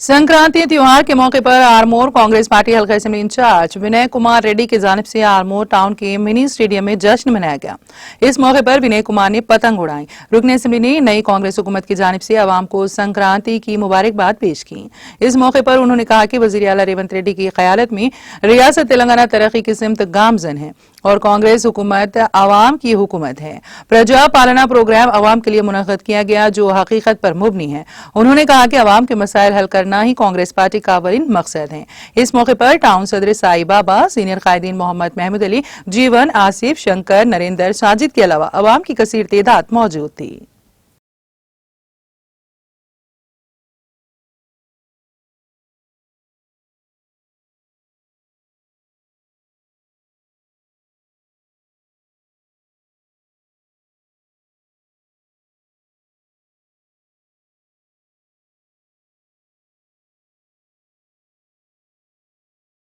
संक्रांति त्योहार के मौके पर आरमोर कांग्रेस पार्टी हल्का असेंबली इंचार्ज विनय कुमार रेड्डी की जानिब से आरमोर टाउन के मिनी स्टेडियम में जश्न मनाया गया। इस मौके पर विनय कुमार ने पतंग उड़ाई। रुकन असेंबली ने नई कांग्रेस हुकूमत की जानिब से आवाम को संक्रांति की मुबारकबाद पेश की। इस मौके पर उन्होंने कहा कि वजीर आला रेवंत रेड्डी की क़यादत में रियासत तेलंगाना तरक्की की सिमत गामजन है और कांग्रेस हुकूमत आवाम की हुकूमत है। प्रजा पालना प्रोग्राम आवाम के लिए मुनक़्क़द किया गया जो हकीकत पर मुबनी है। उन्होंने कहा कि आवाम के मसाइल हल करना ही कांग्रेस पार्टी का अवलिन मकसद है। इस मौके पर टाउन सदर साई बाबा, सीनियर कायदीन मोहम्मद महमूद अली, जीवन, आसिफ, शंकर, नरेंद्र, साजिद के अलावा आवाम की कसीर तादाद मौजूद थी।